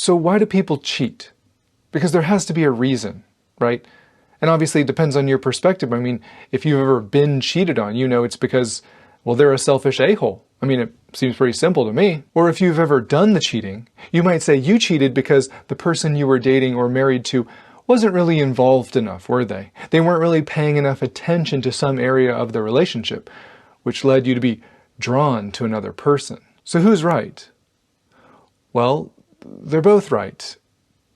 So why do people cheat? Because there has to be a reason, right? And obviously it depends on your perspective. I mean, if you've ever been cheated on, you know it's because, well, they're a selfish a-hole. I mean, it seems pretty simple to me. Or if you've ever done the cheating, you might say you cheated because the person you were dating or married to wasn't really involved enough, were they? They weren't really paying enough attention to some area of the relationship, which led you to be drawn to another person. So who's right? Well, they're both right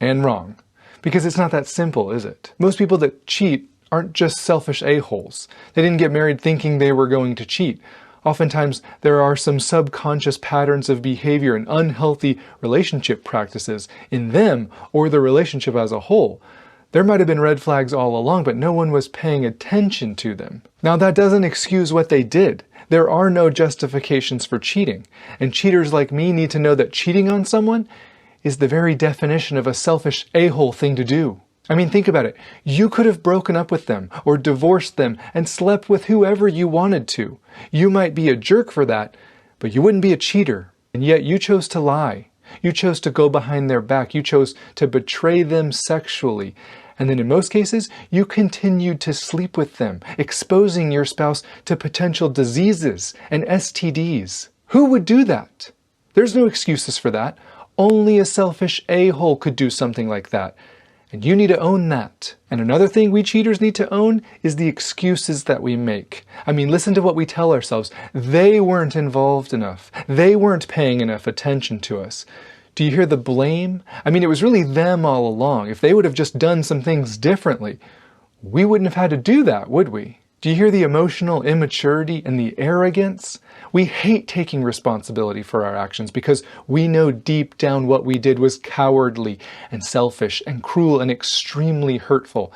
and wrong, because it's not that simple, is it? Most people that cheat aren't just selfish a-holes. They didn't get married thinking they were going to cheat. Oftentimes, there are some subconscious patterns of behavior and unhealthy relationship practices in them or the relationship as a whole. There might have been red flags all along, but no one was paying attention to them. Now, that doesn't excuse what they did. There are no justifications for cheating, and cheaters like me need to know that cheating on someone is the very definition of a selfish a-hole thing to do. I mean, think about it. You could have broken up with them or divorced them and slept with whoever you wanted to. You might be a jerk for that, but you wouldn't be a cheater. And yet you chose to lie. You chose to go behind their back. You chose to betray them sexually. And then in most cases, you continued to sleep with them, exposing your spouse to potential diseases and STDs. Who would do that? There's no excuses for that. Only a selfish a-hole could do something like that. And you need to own that. And another thing we cheaters need to own is the excuses that we make. I mean, listen to what we tell ourselves. They weren't involved enough. They weren't paying enough attention to us. Do you hear the blame? I mean, it was really them all along. If they would have just done some things differently, we wouldn't have had to do that, would we? Do you hear the emotional immaturity and the arrogance? We hate taking responsibility for our actions because we know deep down what we did was cowardly and selfish and cruel and extremely hurtful.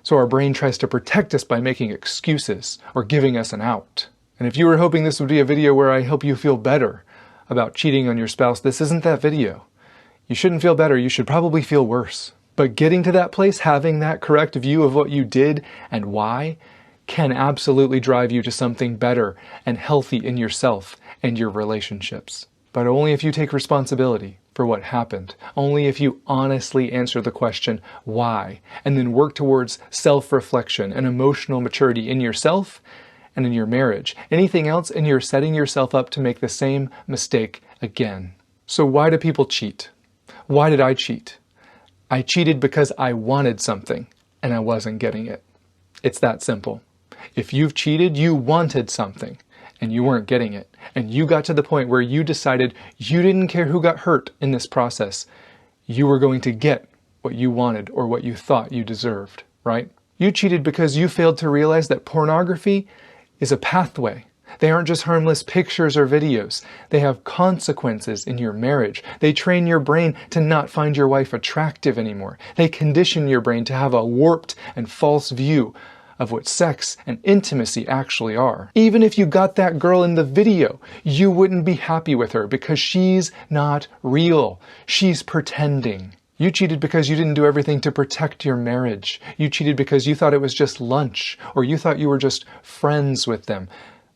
So our brain tries to protect us by making excuses or giving us an out. And if you were hoping this would be a video where I help you feel better about cheating on your spouse, this isn't that video. You shouldn't feel better, you should probably feel worse. But getting to that place, having that correct view of what you did and why, can absolutely drive you to something better and healthy in yourself and your relationships. But only if you take responsibility for what happened. Only if you honestly answer the question, why? And then work towards self-reflection and emotional maturity in yourself and in your marriage. Anything else, and you're setting yourself up to make the same mistake again. So why do people cheat? Why did I cheat? I cheated because I wanted something and I wasn't getting it. It's that simple. If you've cheated, you wanted something and you weren't getting it. And you got to the point where you decided you didn't care who got hurt in this process. You were going to get what you wanted or what you thought you deserved, right? You cheated because you failed to realize that pornography is a pathway. They aren't just harmless pictures or videos. They have consequences in your marriage. They train your brain to not find your wife attractive anymore. They condition your brain to have a warped and false view of what sex and intimacy actually are. Even if you got that girl in the video, you wouldn't be happy with her because she's not real. She's pretending. You cheated because you didn't do everything to protect your marriage. You cheated because you thought it was just lunch, or you thought you were just friends with them.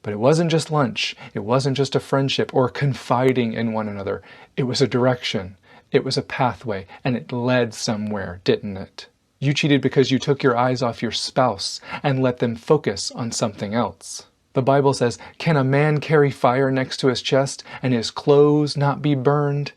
But it wasn't just lunch. It wasn't just a friendship or confiding in one another. It was a direction. It was a pathway, and it led somewhere, didn't it? You cheated because you took your eyes off your spouse and let them focus on something else. The Bible says, "Can a man carry fire next to his chest and his clothes not be burned?"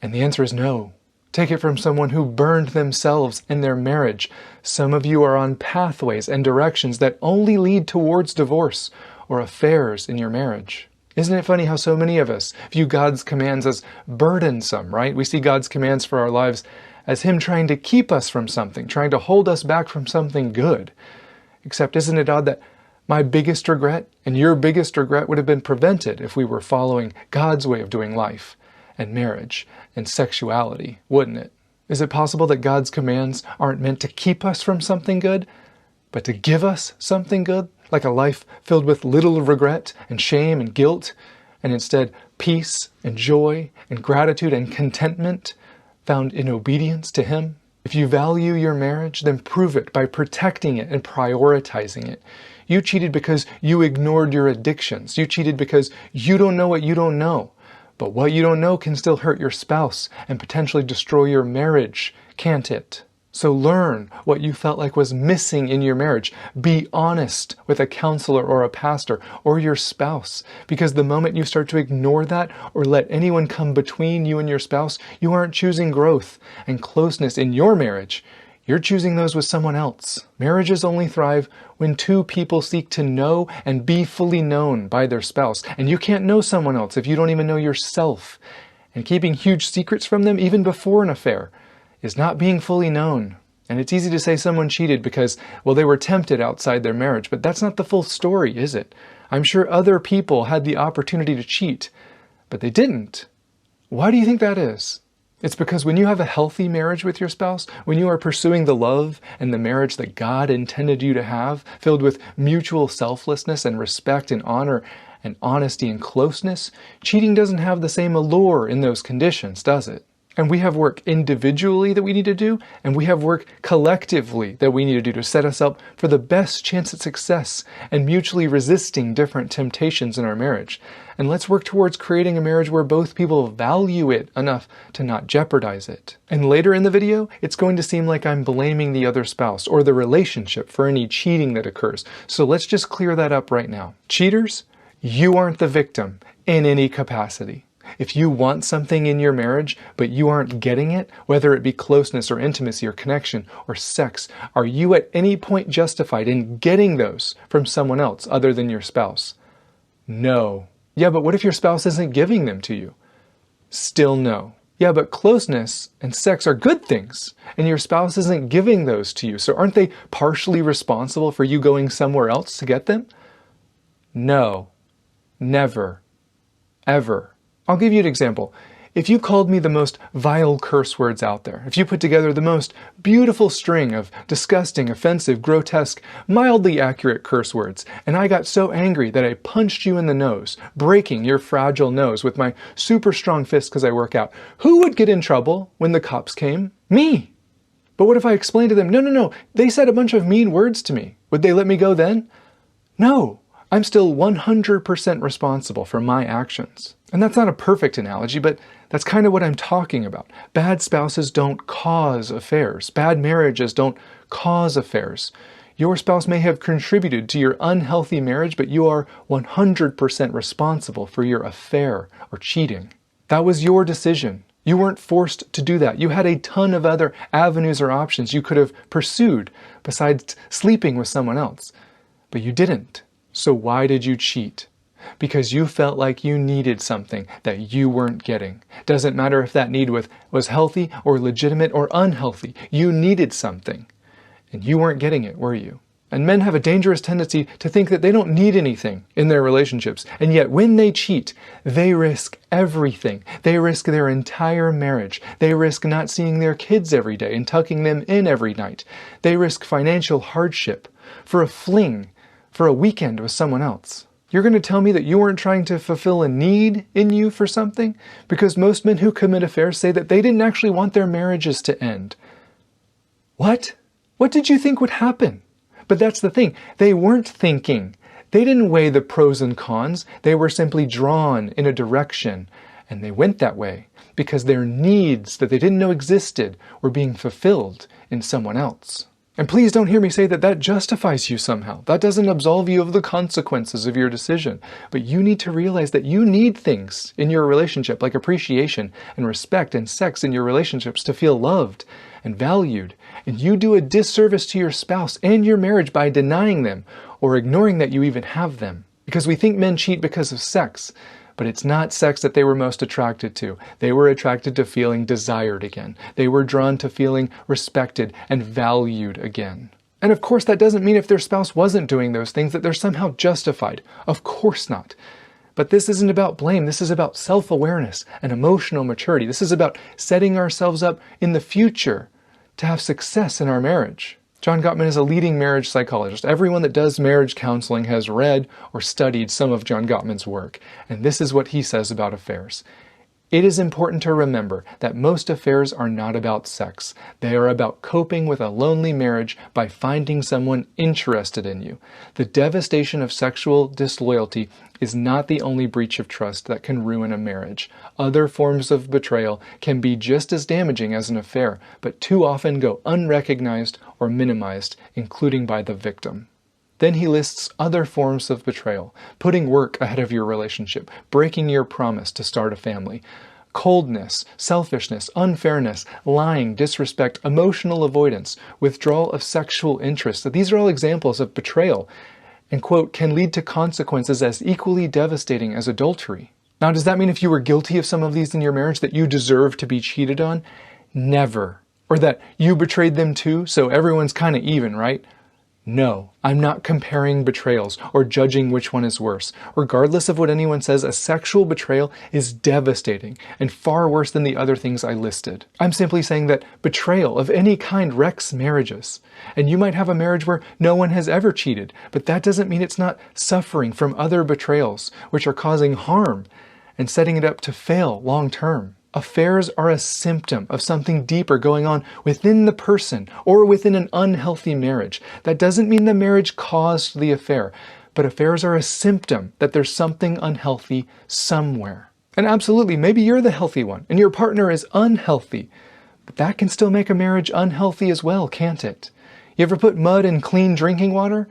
And the answer is no. Take it from someone who burned themselves in their marriage. Some of you are on pathways and directions that only lead towards divorce or affairs in your marriage. Isn't it funny how so many of us view God's commands as burdensome, right? We see God's commands for our lives as Him trying to keep us from something, trying to hold us back from something good. Except isn't it odd that my biggest regret and your biggest regret would have been prevented if we were following God's way of doing life and marriage and sexuality, wouldn't it? Is it possible that God's commands aren't meant to keep us from something good, but to give us something good? Like a life filled with little regret and shame and guilt, and instead peace and joy and gratitude and contentment found in obedience to Him? If you value your marriage, then prove it by protecting it and prioritizing it. You cheated because you ignored your addictions. You cheated because you don't know what you don't know. But what you don't know can still hurt your spouse and potentially destroy your marriage, can't it? So learn what you felt like was missing in your marriage. Be honest with a counselor or a pastor or your spouse, because the moment you start to ignore that or let anyone come between you and your spouse, you aren't choosing growth and closeness in your marriage. You're choosing those with someone else. Marriages only thrive when two people seek to know and be fully known by their spouse. And you can't know someone else if you don't even know yourself. And keeping huge secrets from them, even before an affair, is not being fully known. And it's easy to say someone cheated because, well, they were tempted outside their marriage, but that's not the full story, is it? I'm sure other people had the opportunity to cheat, but they didn't. Why do you think that is? It's because when you have a healthy marriage with your spouse, when you are pursuing the love and the marriage that God intended you to have, filled with mutual selflessness and respect and honor and honesty and closeness, cheating doesn't have the same allure in those conditions, does it? And we have work individually that we need to do, and we have work collectively that we need to do to set us up for the best chance at success and mutually resisting different temptations in our marriage. And let's work towards creating a marriage where both people value it enough to not jeopardize it. And later in the video, it's going to seem like I'm blaming the other spouse or the relationship for any cheating that occurs. So let's just clear that up right now. Cheaters, you aren't the victim in any capacity. If you want something in your marriage, but you aren't getting it, whether it be closeness or intimacy or connection or sex, are you at any point justified in getting those from someone else other than your spouse? No. Yeah, but what if your spouse isn't giving them to you? Still no. Yeah, but closeness and sex are good things, and your spouse isn't giving those to you, so aren't they partially responsible for you going somewhere else to get them? No. Never. Ever. I'll give you an example. If you called me the most vile curse words out there, if you put together the most beautiful string of disgusting, offensive, grotesque, mildly accurate curse words, and I got so angry that I punched you in the nose, breaking your fragile nose with my super strong fist because I work out, who would get in trouble when the cops came? Me! But what if I explained to them, no, they said a bunch of mean words to me. Would they let me go then? No. I'm still 100% responsible for my actions. And that's not a perfect analogy, but that's kind of what I'm talking about. Bad spouses don't cause affairs. Bad marriages don't cause affairs. Your spouse may have contributed to your unhealthy marriage, but you are 100% responsible for your affair or cheating. That was your decision. You weren't forced to do that. You had a ton of other avenues or options you could have pursued besides sleeping with someone else, but you didn't. So why did you cheat? Because you felt like you needed something that you weren't getting. Doesn't matter if that need was healthy or legitimate or unhealthy. You needed something. And you weren't getting it, were you? And men have a dangerous tendency to think that they don't need anything in their relationships. And yet when they cheat, they risk everything. They risk their entire marriage. They risk not seeing their kids every day and tucking them in every night. They risk financial hardship for a fling, for a weekend with someone else. You're going to tell me that you weren't trying to fulfill a need in you for something? Because most men who commit affairs say that they didn't actually want their marriages to end. What? What did you think would happen? But that's the thing. They weren't thinking. They didn't weigh the pros and cons. They were simply drawn in a direction. And they went that way because their needs that they didn't know existed were being fulfilled in someone else. And please don't hear me say that that justifies you somehow. That doesn't absolve you of the consequences of your decision. But you need to realize that you need things in your relationship like appreciation and respect and sex in your relationships to feel loved and valued. And you do a disservice to your spouse and your marriage by denying them or ignoring that you even have them. Because we think men cheat because of sex. But it's not sex that they were most attracted to. They were attracted to feeling desired again. They were drawn to feeling respected and valued again. And of course, that doesn't mean if their spouse wasn't doing those things that they're somehow justified. Of course not. But this isn't about blame. This is about self-awareness and emotional maturity. This is about setting ourselves up in the future to have success in our marriage. John Gottman is a leading marriage psychologist. Everyone that does marriage counseling has read or studied some of John Gottman's work. And this is what he says about affairs. It is important to remember that most affairs are not about sex. They are about coping with a lonely marriage by finding someone interested in you. The devastation of sexual disloyalty is not the only breach of trust that can ruin a marriage. Other forms of betrayal can be just as damaging as an affair, but too often go unrecognized or minimized, including by the victim. Then he lists other forms of betrayal: putting work ahead of your relationship, breaking your promise to start a family, coldness, selfishness, unfairness, lying, disrespect, emotional avoidance, withdrawal of sexual interest. These are all examples of betrayal and, quote, can lead to consequences as equally devastating as adultery. Now, does that mean if you were guilty of some of these in your marriage that you deserve to be cheated on? Never. Or that you betrayed them too, so everyone's kind of even, right? No, I'm not comparing betrayals or judging which one is worse. Regardless of what anyone says, a sexual betrayal is devastating and far worse than the other things I listed. I'm simply saying that betrayal of any kind wrecks marriages. And you might have a marriage where no one has ever cheated, but that doesn't mean it's not suffering from other betrayals, which are causing harm and setting it up to fail long term. Affairs are a symptom of something deeper going on within the person or within an unhealthy marriage. That doesn't mean the marriage caused the affair, but affairs are a symptom that there's something unhealthy somewhere. And absolutely, maybe you're the healthy one and your partner is unhealthy, but that can still make a marriage unhealthy as well, can't it? You ever put mud in clean drinking water?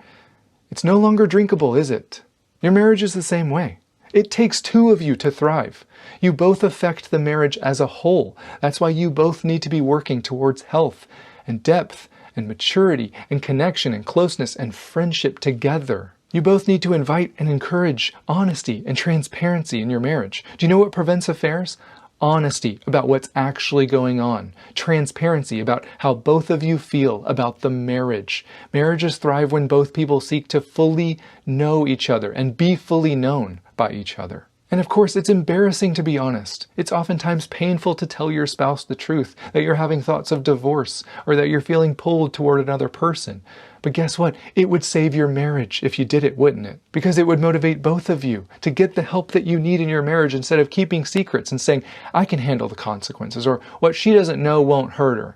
It's no longer drinkable, is it? Your marriage is the same way. It takes two of you to thrive. You both affect the marriage as a whole. That's why you both need to be working towards health and depth and maturity and connection and closeness and friendship together. You both need to invite and encourage honesty and transparency in your marriage. Do you know what prevents affairs? Honesty about what's actually going on. Transparency about how both of you feel about the marriage. Marriages thrive when both people seek to fully know each other and be fully known by each other. And of course, it's embarrassing to be honest. It's oftentimes painful to tell your spouse the truth, that you're having thoughts of divorce, or that you're feeling pulled toward another person. But guess what? It would save your marriage if you did it, wouldn't it? Because it would motivate both of you to get the help that you need in your marriage instead of keeping secrets and saying, I can handle the consequences, or what she doesn't know won't hurt her.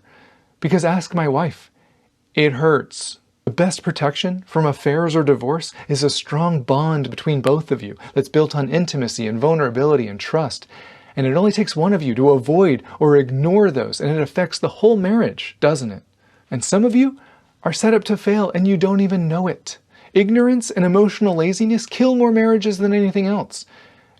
Because ask my wife, it hurts. The best protection from affairs or divorce is a strong bond between both of you that's built on intimacy and vulnerability and trust. And it only takes one of you to avoid or ignore those, and it affects the whole marriage, doesn't it? And some of you are set up to fail and you don't even know it. Ignorance and emotional laziness kill more marriages than anything else.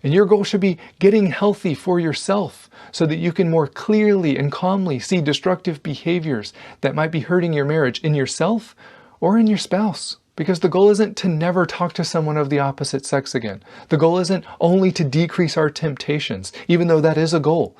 And your goal should be getting healthy for yourself so that you can more clearly and calmly see destructive behaviors that might be hurting your marriage in yourself or in your spouse. Because the goal isn't to never talk to someone of the opposite sex again. The goal isn't only to decrease our temptations, even though that is a goal.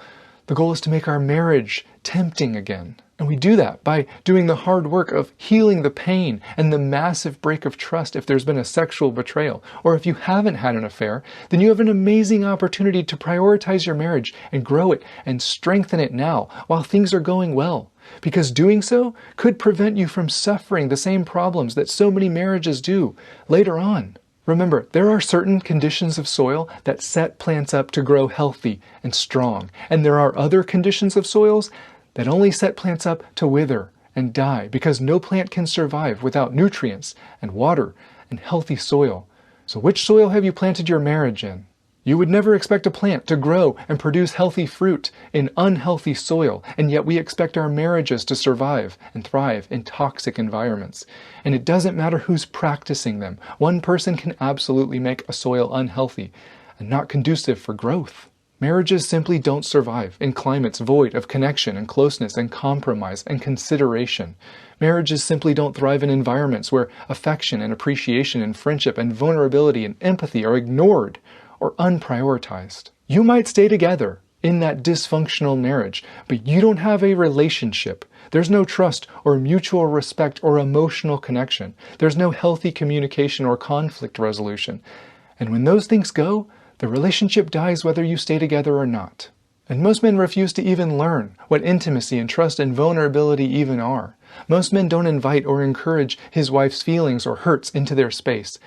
The goal is to make our marriage tempting again. And we do that by doing the hard work of healing the pain and the massive break of trust if there's been a sexual betrayal. Or if you haven't had an affair, then you have an amazing opportunity to prioritize your marriage and grow it and strengthen it now while things are going well. Because doing so could prevent you from suffering the same problems that so many marriages do later on. Remember, there are certain conditions of soil that set plants up to grow healthy and strong. And there are other conditions of soils that only set plants up to wither and die, because no plant can survive without nutrients and water and healthy soil. So which soil have you planted your marriage in? You would never expect a plant to grow and produce healthy fruit in unhealthy soil, and yet we expect our marriages to survive and thrive in toxic environments. And it doesn't matter who's practicing them. One person can absolutely make a soil unhealthy and not conducive for growth. Marriages simply don't survive in climates void of connection and closeness and compromise and consideration. Marriages simply don't thrive in environments where affection and appreciation and friendship and vulnerability and empathy are ignored or unprioritized. You might stay together in that dysfunctional marriage, but you don't have a relationship. There's no trust or mutual respect or emotional connection. There's no healthy communication or conflict resolution. And when those things go, the relationship dies whether you stay together or not. And most men refuse to even learn what intimacy and trust and vulnerability even are. Most men don't invite or encourage his wife's feelings or hurts into their space.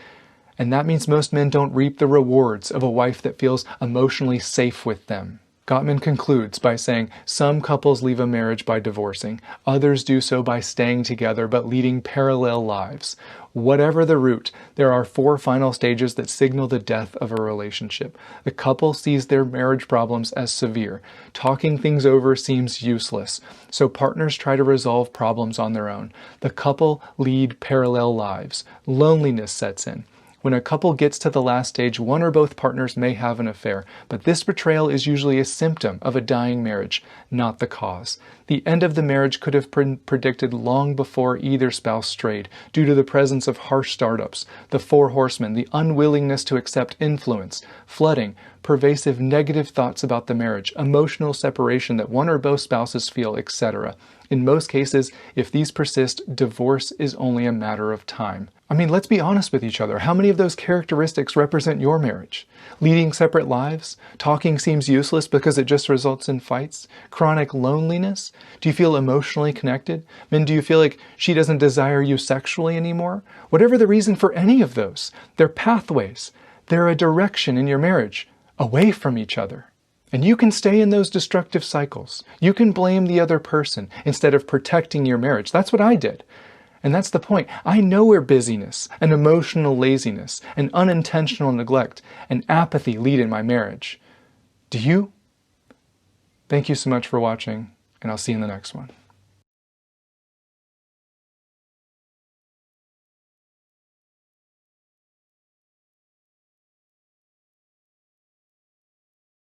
And that means most men don't reap the rewards of a wife that feels emotionally safe with them. Gottman concludes by saying, some couples leave a marriage by divorcing, others do so by staying together but leading parallel lives. Whatever the root, there are 4 final stages that signal the death of a relationship. The couple sees their marriage problems as severe. Talking things over seems useless, so partners try to resolve problems on their own. The couple lead parallel lives. Loneliness sets in. When a couple gets to the last stage, one or both partners may have an affair, but this betrayal is usually a symptom of a dying marriage, not the cause. The end of the marriage could have been predicted long before either spouse strayed, due to the presence of harsh startups, the 4 horsemen, the unwillingness to accept influence, flooding, pervasive negative thoughts about the marriage, emotional separation that one or both spouses feel, etc. In most cases, if these persist, divorce is only a matter of time. I mean, let's be honest with each other. How many of those characteristics represent your marriage? Leading separate lives? Talking seems useless because it just results in fights? Chronic loneliness? Do you feel emotionally connected? I mean, do you feel like she doesn't desire you sexually anymore? Whatever the reason for any of those, they're pathways. They're a direction in your marriage away from each other. And you can stay in those destructive cycles. You can blame the other person instead of protecting your marriage. That's what I did. And that's the point. I know where busyness and emotional laziness and unintentional neglect and apathy lead in my marriage. Do you? Thank you so much for watching, and I'll see you in the next one.